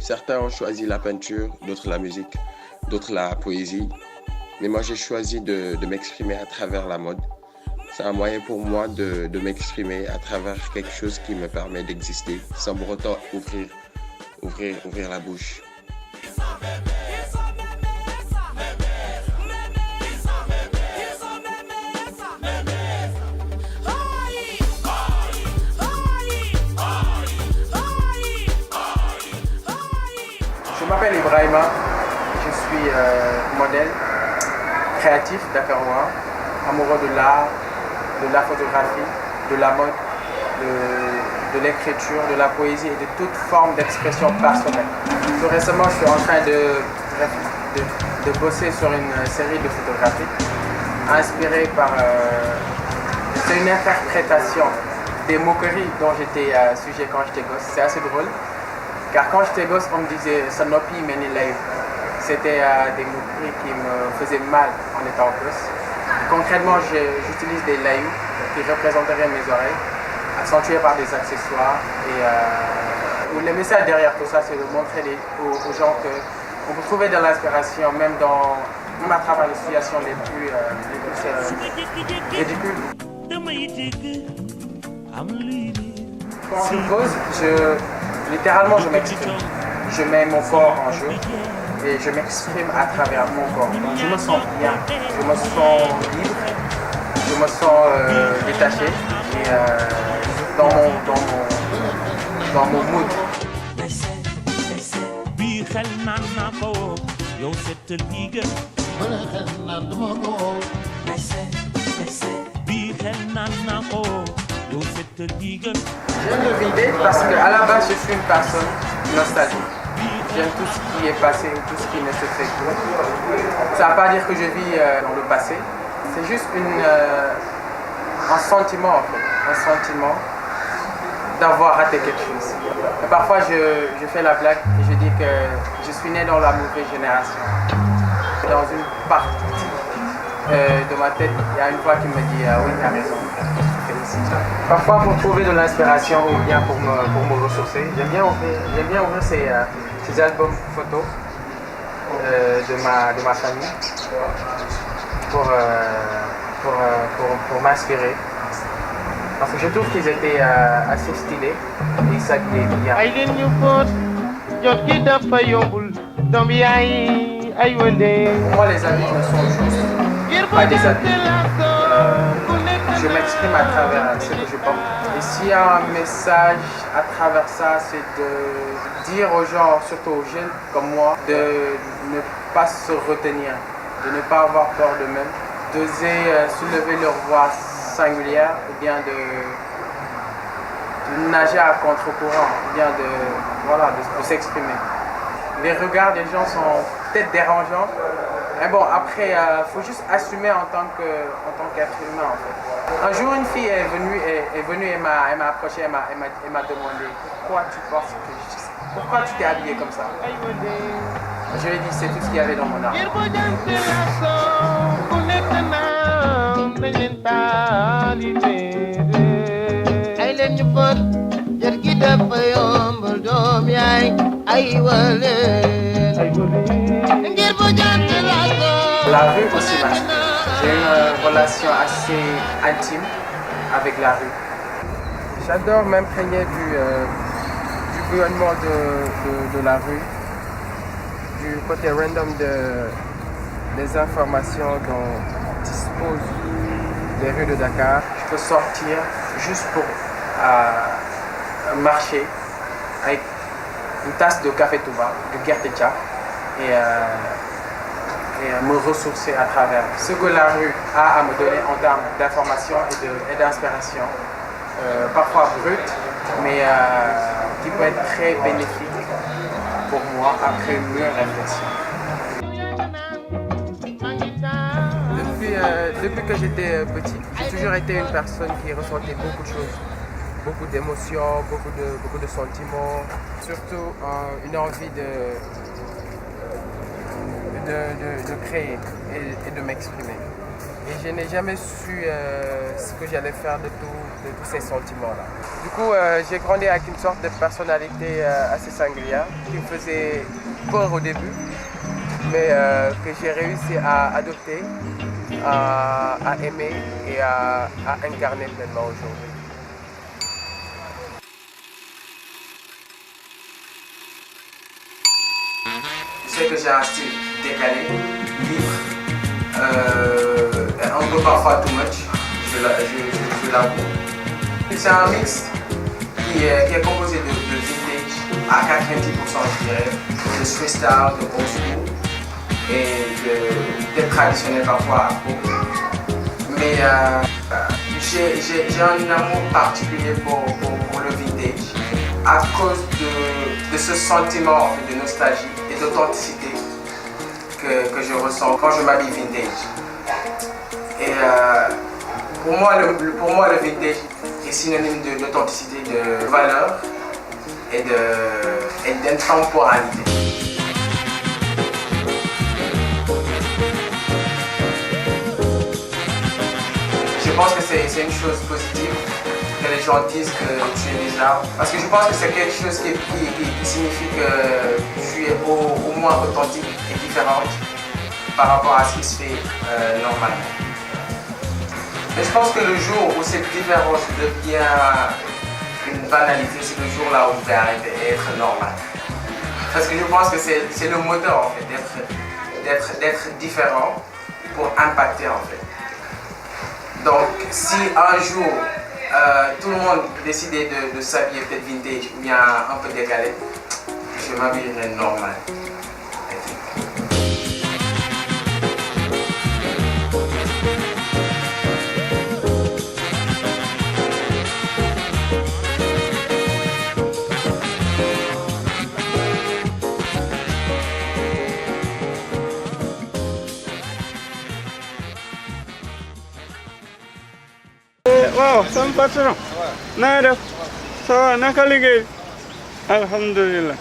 Certains ont choisi la peinture, d'autres la musique, d'autres la poésie. Mais moi, j'ai choisi de m'exprimer à travers la mode. C'est un moyen pour moi de m'exprimer à travers quelque chose qui me permet d'exister sans pour autant ouvrir la bouche. Je m'appelle Ibrahima, je suis modèle, créatif dakarois, amoureux de l'art, de la photographie, de la mode, de l'écriture, de la poésie et de toute forme d'expression personnelle. Tout récemment, je suis en train de bosser sur une série de photographies inspirée par... c'est une interprétation des moqueries dont j'étais sujet quand j'étais gosse. C'est assez drôle. Car quand j'étais gosse, on me disait « Sanopi meni live ». C'était des moqueries qui me faisaient mal en étant gosse. Concrètement, j'utilise des layous qui représenteraient mes oreilles, accentués par des accessoires. Et le message derrière tout ça, c'est de montrer aux gens qu'on peut trouver de l'inspiration, même à travers les situations les plus ridicules. Quand je pose, littéralement, je m'exprime. Je mets mon corps en jeu et je m'exprime à travers mon corps. Donc, je me sens bien, je me sens libre, je me sens détaché et dans mon mood. J'aime le vintage parce qu'à la base, je suis une personne nostalgique. J'aime tout ce qui est passé, tout ce qui ne se fait plus. Ça ne veut pas dire que je vis dans le passé. C'est juste un sentiment, en fait. Un sentiment d'avoir raté quelque chose. Et parfois, je fais la blague et je dis que je suis né dans la mauvaise génération. Dans une partie de ma tête, il y a une voix qui me dit oui, tu as raison. Parfois pour trouver de l'inspiration ou bien pour me ressourcer, j'aime bien ouvrir ces albums photos de ma famille pour m'inspirer. Parce que je trouve qu'ils étaient assez stylés et ils s'habillaient bien. Pour moi, les habits ne sont juste pas des habits. Je m'exprime à travers ce que je porte. Et s'il y a un message à travers ça, c'est de dire aux gens, surtout aux jeunes comme moi, de ne pas se retenir, de ne pas avoir peur d'eux-mêmes, d'oser soulever leur voix singulière, ou bien de nager à contre-courant, ou bien de s'exprimer. Les regards des gens sont peut-être dérangeants, mais bon, après, faut juste assumer en tant qu'être humain, en fait. Un jour, une fille est venue et m'a approché, elle m'a demandé pourquoi tu penses pourquoi tu t'es habillé comme ça. Je lui ai dit c'est tout ce qu'il y avait dans mon art. La rue aussi m'inspire. J'ai une relation assez intime avec la rue. J'adore m'imprégner du bouillonnement de la rue, du côté random des informations dont disposent les rues de Dakar. Je peux sortir juste pour marcher avec une tasse de café Touba, de Gertecha, et me ressourcer à travers ce que la rue a à me donner en termes d'information et d'inspiration, parfois brute, mais qui peut être très bénéfique pour moi après une mûre réflexion. Depuis que j'étais petit, j'ai toujours été une personne qui ressentait beaucoup de choses, beaucoup d'émotions, beaucoup de sentiments, surtout une envie de créer et de m'exprimer. Et je n'ai jamais su ce que j'allais faire de tous ces sentiments-là. Du coup, j'ai grandi avec une sorte de personnalité assez singulière qui me faisait peur au début, mais que j'ai réussi à adopter, à aimer et à incarner pleinement aujourd'hui. Je sais que j'ai un style décalé, libre, un peu parfois too much, je l'avoue. C'est un mix qui est composé de vintage à 90%, je dirais, de street style, de old school et de traditionnel parfois afro. Mais j'ai un amour particulier pour le vintage à cause de ce sentiment en fait, de nostalgie et d'authenticité que je ressens quand je m'habille vintage. Et pour moi, le vintage est synonyme d'authenticité, de valeur et d'intemporalité. Je pense que c'est une chose positive que les gens disent que tu es bizarre. Parce que je pense que c'est quelque chose qui signifie que tu es au moins authentique et différente par rapport à ce qui se fait normalement. Mais je pense que le jour où cette différence devient une banalité, c'est le jour là où je vais arrêter et être normal. Parce que je pense que c'est le moteur en fait, d'être différent pour impacter en fait. Donc si un jour tout le monde décidait de s'habiller peut-être vintage ou bien un peu décalé, je m'habillerai normal. Wow, sama Pak Surong. Nah, dah. So, nak kali ke? Alhamdulillah.